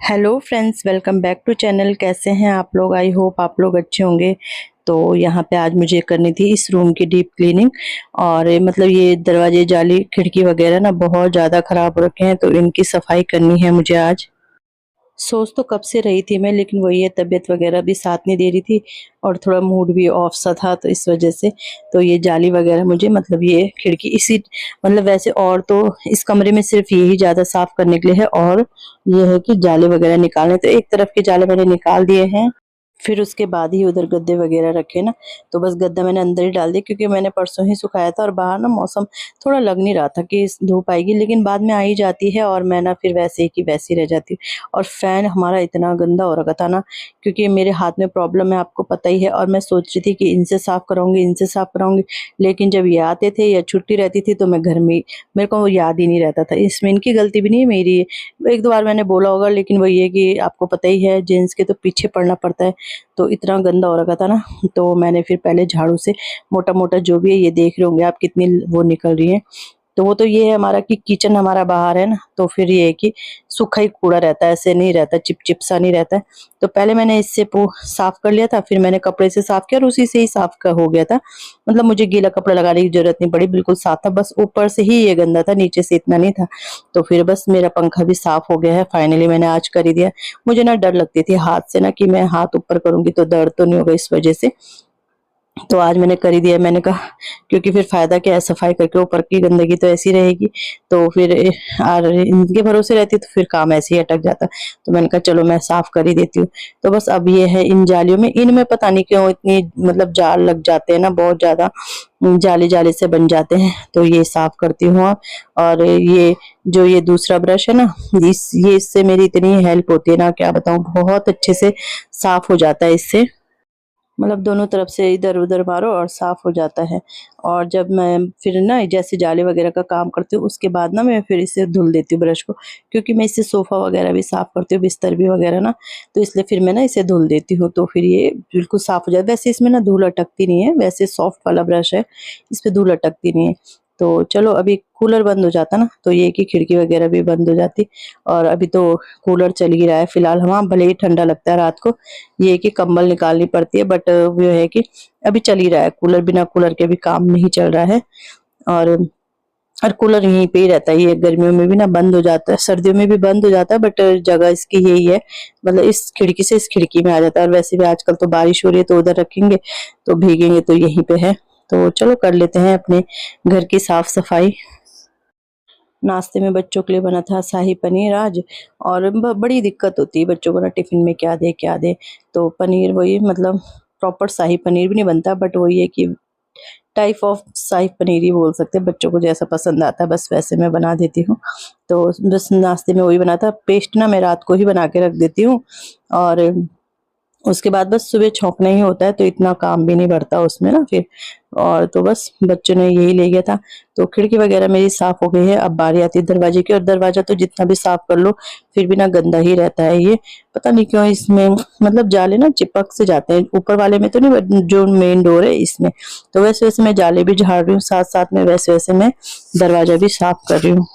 Hello friends, welcome back to channel. कैसे हैं आप लोग? आई होप आप लोग अच्छे होंगे। तो यहाँ पे आज मुझे करनी थी इस रूम की डीप क्लीनिंग। और मतलब ये दरवाजे, जाली, खिड़की वगैरह ना बहुत ज़्यादा ख़राब हो रखे हैं, तो इनकी सफाई करनी है मुझे आज। सोच तो कब से रही थी मैं, लेकिन वही है, तबीयत वगैरह भी साथ नहीं दे रही थी और थोड़ा मूड भी ऑफ सा था, तो इस वजह से। तो ये जाली वगैरह मुझे, मतलब ये खिड़की इसी, मतलब वैसे और तो इस कमरे में सिर्फ यही ज़्यादा साफ करने के लिए है, और ये है कि जाले वगैरह निकालने, तो एक तरफ के जाले मैंने निकाल दिए हैं। फिर उसके बाद ही उधर गद्दे वगैरह रखे ना, तो बस गद्दा मैंने अंदर ही डाल दिया, क्योंकि मैंने परसों ही सुखाया था और बाहर ना मौसम थोड़ा लग नहीं रहा था कि धूप आएगी, लेकिन बाद में आ ही जाती है और मैं ना फिर वैसे ही की वैसी रह जाती हूँ। और फैन हमारा इतना गंदा हो रखा था ना, क्योंकि मेरे हाथ में प्रॉब्लम है, आपको पता ही है, और मैं सोच रही थी कि इनसे साफ कराऊंगी, इनसे साफ कराऊंगी, लेकिन जब ये आते थे या छुट्टी रहती थी तो मैं घर में मेरे को वो याद ही नहीं रहता था। इसमें इनकी गलती भी नहीं है, मेरी है। एक दो बार मैंने बोला होगा, लेकिन वही है कि आपको पता ही है, जेंट्स के तो पीछे पड़ना पड़ता है। तो इतना गंदा हो रखा था ना, तो मैंने फिर पहले झाड़ू से मोटा मोटा, जो भी है, ये देख रहे होंगे आप कितनी वो निकल रही है। तो वो तो ये है हमारा कि किचन हमारा बाहर है ना, तो फिर ये है कि सूखा ही कूड़ा रहता है, ऐसे नहीं रहता, चिपचिप सा नहीं रहता है। तो पहले मैंने इससे साफ कर लिया था, फिर मैंने कपड़े से साफ किया और उसी से ही साफ का हो गया था। मतलब मुझे गीला कपड़ा लगाने की जरूरत नहीं पड़ी, बिल्कुल साफ था, बस ऊपर से ही ये गंदा था, नीचे से इतना नहीं था। तो फिर बस मेरा पंखा भी साफ हो गया है, फाइनली मैंने आज कर ही दिया। मुझे ना डर लगती थी हाथ से ना, कि मैं हाथ ऊपर करूंगी तो दर्द तो नहीं होगा, इस वजह से। तो आज मैंने कर ही दिया, मैंने कहा क्योंकि फिर फायदा क्या है, सफाई करके ऊपर की गंदगी तो ऐसी रहेगी। तो फिर और इनके भरोसे रहती तो फिर काम ऐसे ही अटक जाता। तो मैंने कहा चलो मैं साफ कर ही देती हूँ। तो बस अब ये है, इन जालियों में, इनमें पता नहीं क्यों इतनी मतलब जाल लग जाते हैं ना, बहुत ज्यादा जाली जाली से बन जाते हैं, तो ये साफ करती हूँ। और ये जो ये दूसरा ब्रश है ना, ये इससे मेरी इतनी हेल्प होती है ना, क्या बताऊँ, बहुत अच्छे से साफ हो जाता है इससे। मतलब दोनों तरफ से इधर उधर मारो और साफ हो जाता है। और जब मैं फिर ना जैसे जाले वगैरह का काम करती हूँ, उसके बाद ना मैं फिर इसे धुल देती हूँ ब्रश को, क्योंकि मैं इससे सोफा वगैरह भी साफ करती हूँ, बिस्तर भी वगैरह ना, तो इसलिए फिर मैं ना इसे धुल देती हूँ, तो फिर ये बिल्कुल साफ हो जाता है। वैसे इसमें ना धूल अटकती नहीं है, वैसे सॉफ्ट वाला ब्रश है, इस पे धूल अटकती नहीं है। तो चलो, अभी कूलर बंद हो जाता ना, तो ये कि खिड़की वगैरह भी बंद हो जाती। और अभी तो कूलर चल ही रहा है फिलहाल, हाँ, भले ही ठंडा लगता है रात को, ये है कि कंबल निकालनी पड़ती है, बट वो है कि अभी चल ही रहा है कूलर, बिना कूलर के भी काम नहीं चल रहा है। और कूलर यहीं पे ही रहता है, ये गर्मियों में भी ना बंद हो जाता है, सर्दियों में भी बंद हो जाता है, बट जगह इसकी यही है, मतलब इस खिड़की से इस खिड़की में आ जाता है। और वैसे भी आजकल तो बारिश हो रही है, तो उधर रखेंगे तो भीगेंगे, तो यहीं पे है। तो चलो कर लेते हैं अपने घर की साफ सफाई। नाश्ते में बच्चों के लिए बना था शाही पनीर आज। और बड़ी दिक्कत होती है बच्चों को ना, टिफिन में क्या दे क्या दे। तो पनीर वही, मतलब प्रॉपर शाही पनीर भी नहीं बनता, बट वही है कि टाइप ऑफ शाही पनीर ही बोल सकते हैं, बच्चों को जैसा पसंद आता है बस वैसे मैं बना देती हूँ। तो बस नाश्ते में वही बना था, पेस्ट ना मैं रात को ही बना के रख देती हूँ। और उसके बाद बस सुबह छौंकना ही होता है, तो इतना काम भी नहीं बढ़ता उसमें ना फिर। और तो बस बच्चों ने यही ले गया था। तो खिड़की वगैरह मेरी साफ हो गई है, अब बारी आती है दरवाजे की, और दरवाजा तो जितना भी साफ कर लो फिर भी ना गंदा ही रहता है ये। पता नहीं क्यों इसमें, मतलब जाले ना चिपक से जाते हैं, ऊपर वाले में तो नहीं, but जो मेन डोर है इसमें। तो वैसे वैसे मैं जाले भी झाड़ रही हूँ, साथ साथ में वैसे वैसे मैं दरवाजा भी साफ कर रही हूँ।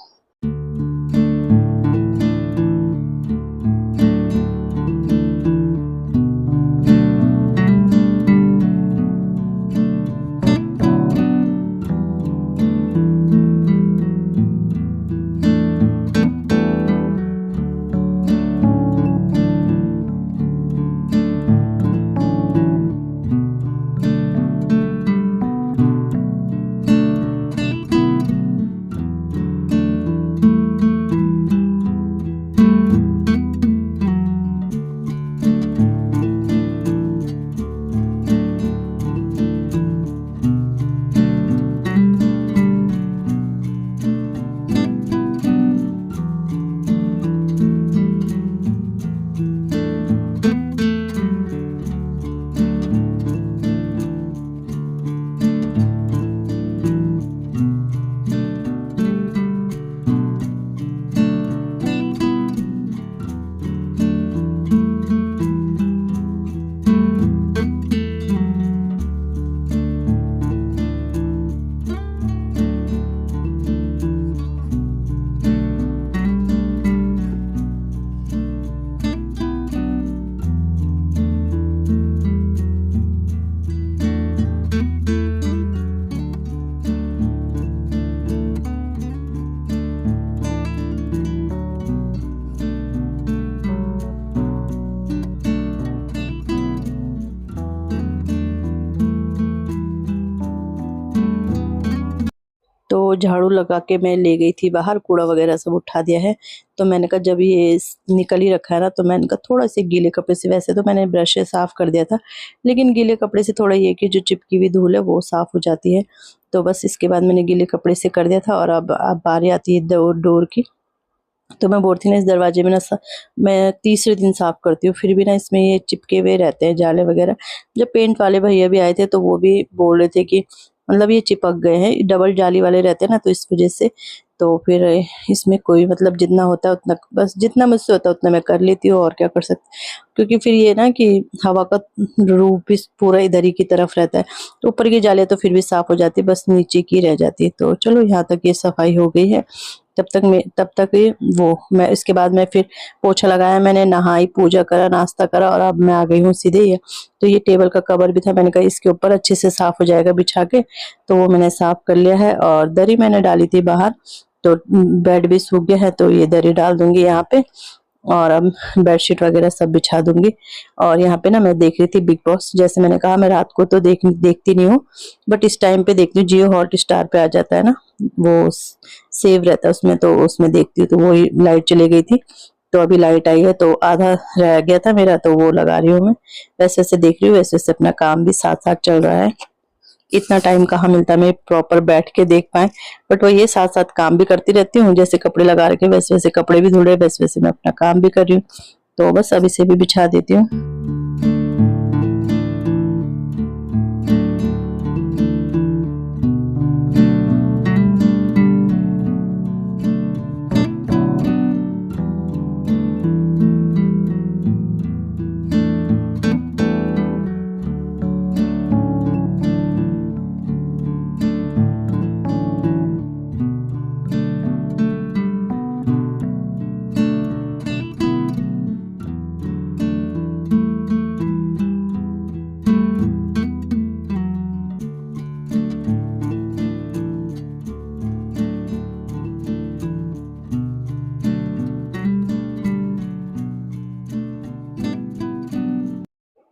झाड़ू लगा के मैं ले गई थी बाहर, कूड़ा वगैरह सब उठा दिया है। तो मैंने कहा जब ये निकल ही रखा है ना, तो मैंने कहा थोड़ा से गीले कपड़े से, वैसे तो मैंने ब्रश से साफ़ कर दिया था, लेकिन गीले कपड़े से थोड़ा ये कि जो चिपकी हुई धूल है वो साफ़ हो जाती है। तो बस इसके बाद मैंने गीले कपड़े से कर दिया था। और अब बारी आती है डोर की। तो मैं बोलती ना, इस दरवाजे में ना मैं तीसरे दिन साफ़ करती हूँ, फिर भी ना इसमें ये चिपके हुए रहते हैं जाले वगैरह। जब पेंट वाले भैया भी आए थे तो वो भी बोल रहे थे कि मतलब ये चिपक गए हैं, डबल जाली वाले रहते हैं ना, तो इस वजह से। तो फिर इसमें कोई मतलब जितना होता है उतना, बस जितना मुझसे होता है उतना मैं कर लेती हूँ, और क्या कर सकती, क्योंकि फिर ये ना कि हवा का रूप भी पूरा इधर ही की तरफ रहता है। तो ऊपर की जालियाँ तो फिर भी साफ़ हो जाती है, बस नीचे की रह जाती है। तो चलो यहाँ तक ये सफाई हो गई है। तब तक ये मैं इसके बाद मैं फिर पोछा लगाया, मैंने नहाई, पूजा करा, नाश्ता करा, और अब मैं आ गई हूँ सीधे ये। तो ये टेबल का कवर भी था, मैंने कहा इसके ऊपर अच्छे से साफ़ हो जाएगा बिछा के, तो वो मैंने साफ़ कर लिया है। और दरी मैंने डाली थी बाहर, तो बेड भी सूख गया है, तो ये दरी डाल दूंगी यहाँ पे, और अब बेडशीट वगैरह सब बिछा दूंगी। और यहाँ पे ना मैं देख रही थी बिग बॉस। जैसे मैंने कहा, मैं रात को तो देखती नहीं हूँ, बट इस टाइम पे देखती हूँ। जियो हॉट स्टार पे आ जाता है ना, वो सेव रहता है उसमें, तो उसमें देखती हूँ। तो वही लाइट चली गई थी, तो अभी लाइट आई है, तो आधा रह गया था मेरा, तो वो लगा रही हूँ मैं। वैसे वैसे देख रही हूँ, वैसे वैसे अपना काम भी साथ साथ चल रहा है। इतना टाइम कहाँ मिलता है मैं प्रॉपर बैठ के देख पाए, बट वो ये साथ साथ काम भी करती रहती हूँ। जैसे कपड़े लगा रखे, वैसे वैसे कपड़े भी धुल रहे, वैसे वैसे मैं अपना काम भी कर रही हूँ। तो बस अभी से भी बिछा देती हूँ।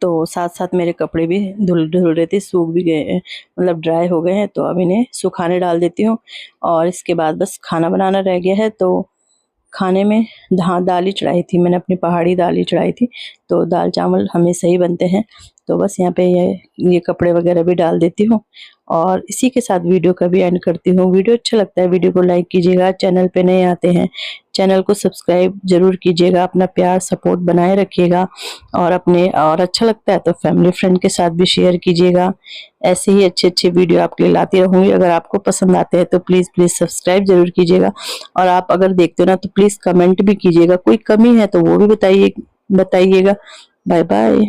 तो साथ-साथ मेरे कपड़े भी धुल धुल रहे थे, सूख भी गए हैं, मतलब ड्राई हो गए हैं। तो अब इन्हें सुखाने डाल देती हूँ, और इसके बाद बस खाना बनाना रह गया है। तो खाने में दाल ही चढ़ाई थी मैंने, अपनी पहाड़ी दाल ही चढ़ाई थी। तो दाल चावल हमेशा ही बनते हैं। तो बस यहाँ पे ये कपड़े वगैरह भी डाल देती हूँ, और इसी के साथ वीडियो का भी एंड करती हूँ। वीडियो अच्छा लगता है, वीडियो को लाइक कीजिएगा। चैनल पे नए आते हैं, चैनल को सब्सक्राइब जरूर कीजिएगा। अपना प्यार सपोर्ट बनाए रखिएगा, और अच्छा लगता है तो फैमिली फ्रेंड के साथ भी शेयर कीजिएगा। ऐसे ही अच्छे अच्छे वीडियो आपके लिए लाती रहूँगी। अगर आपको पसंद आते हैं तो प्लीज़ प्लीज़ सब्सक्राइब जरूर कीजिएगा, और आप अगर देखते हो ना तो प्लीज़ कमेंट भी कीजिएगा। कोई कमी है तो वो भी बताइएगा। Bye bye.